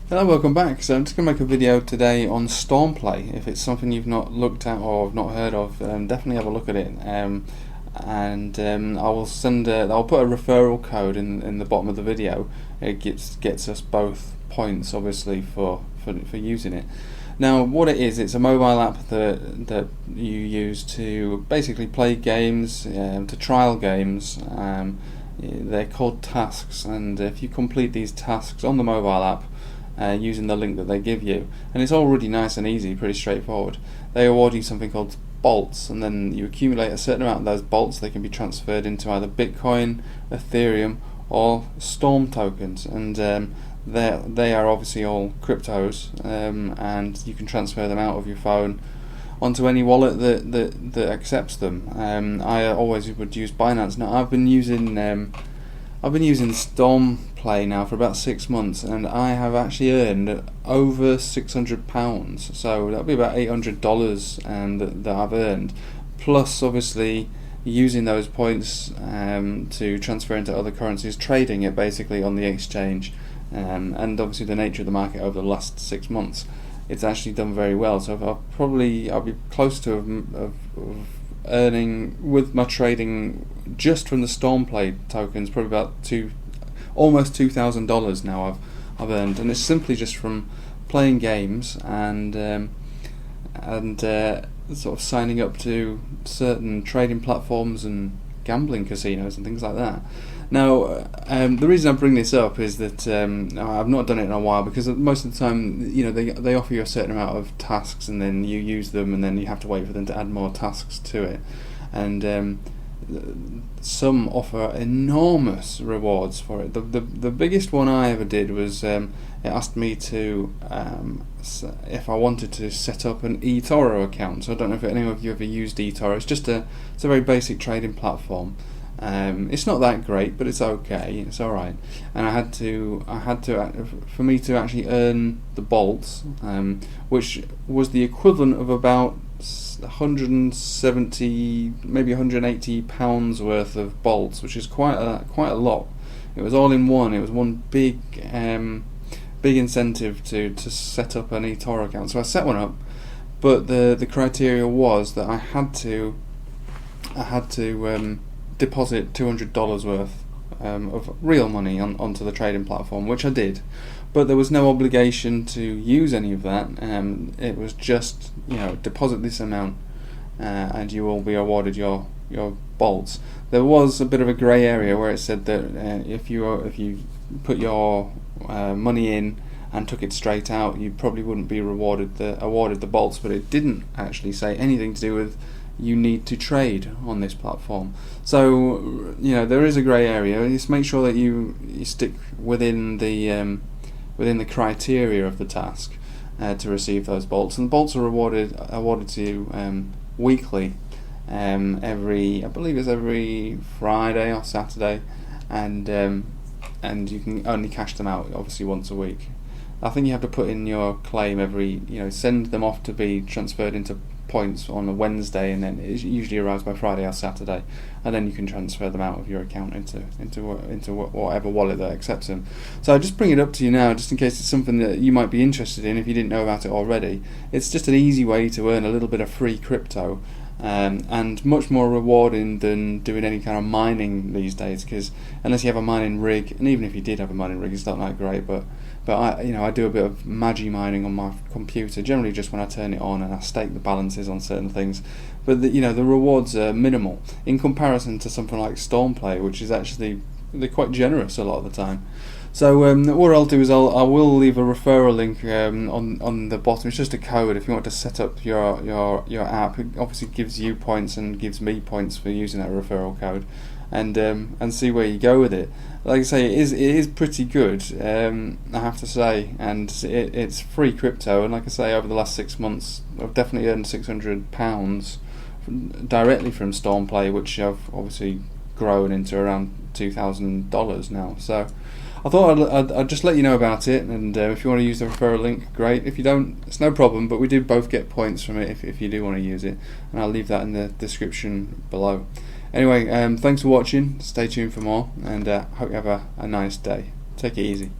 Hello, welcome back. So I'm just going to make a video today on Stormplay. If it's something you've not looked at or have not heard of, definitely have a look at it. I will send. I'll put a referral code in the bottom of the video. It gets us both points, obviously, for using it. Now, what it is, it's a mobile app that you use to basically play games, to trial games. They're called tasks, and if you complete these tasks on the mobile app, using the link that they give you, and it's all really nice and easy, pretty straightforward. They award you something called bolts, and then you accumulate a certain amount of those bolts. They can be transferred into either Bitcoin, Ethereum, or Storm tokens, and they are obviously all cryptos, and you can transfer them out of your phone onto any wallet that accepts them. I always would use Binance. Now I've been using Stormplay now for about 6 months, and I have actually earned over £600. So that'll be about $800 that I've earned, plus obviously using those points to transfer into other currencies, trading it basically on the exchange, and obviously the nature of the market over the last 6 months, it's actually done very well. So I'll be close to of earning with my trading just from the Stormplay tokens, probably about almost $2,000 now I've earned, and it's simply just from playing games and sort of signing up to certain trading platforms and gambling casinos and things like that. Now, the reason I bring this up is that I've not done it in a while, because most of the time, they offer you a certain amount of tasks, and then you use them, and then you have to wait for them to add more tasks to it. And some offer enormous rewards for it. The biggest one I ever did was it asked me to if I wanted to set up an eToro account. So I don't know if any of you ever used eToro. It's a very basic trading platform. It's not that great, but it's okay. It's all right. And I had to for me to actually earn the bolts, which was the equivalent of about 170, maybe 180 pounds worth of bolts, which is quite a lot. It was all in one. It was one big incentive to set up an eToro account. So I set one up, but the criteria was that I had to deposit $200 worth of real money onto the trading platform, which I did, but there was no obligation to use any of that. It was just, deposit this amount and you will be awarded your bolts. There was a bit of a grey area where it said that if you put your money in and took it straight out, you probably wouldn't be awarded the bolts, but it didn't actually say anything to do with you need to trade on this platform. So there is a grey area. Just make sure that you stick within the criteria of the task to receive those bolts. And bolts are awarded to you weekly, I believe it's every Friday or Saturday, and you can only cash them out obviously once a week. I think you have to put in your claim send them off to be transferred into points on a Wednesday, and then it usually arrives by Friday or Saturday, and then you can transfer them out of your account into whatever wallet that accepts them. So I just bring it up to you now, just in case it's something that you might be interested in if you didn't know about it already. It's just an easy way to earn a little bit of free crypto, and much more rewarding than doing any kind of mining these days, because unless you have a mining rig, and even if you did have a mining rig, it's not that great, but I do a bit of magi mining on my computer, generally just when I turn it on, and I stake the balances on certain things. But the rewards are minimal in comparison to something like Stormplay, which is actually, they're quite generous a lot of the time. So what I'll do is I will leave a referral link on the bottom. It's just a code if you want to set up your app. It obviously gives you points and gives me points for using that referral code, and see where you go with it. Like I say, it is pretty good, I have to say, and it's free crypto. And like I say, over the last 6 months, I've definitely earned £600 directly from Stormplay, which I've obviously grown into around $2,000 now. So I thought I'd just let you know about it, and if you want to use the referral link, great. If you don't, it's no problem, but we do both get points from it if you do want to use it, and I'll leave that in the description below. Anyway, thanks for watching, stay tuned for more, and hope you have a nice day. Take it easy.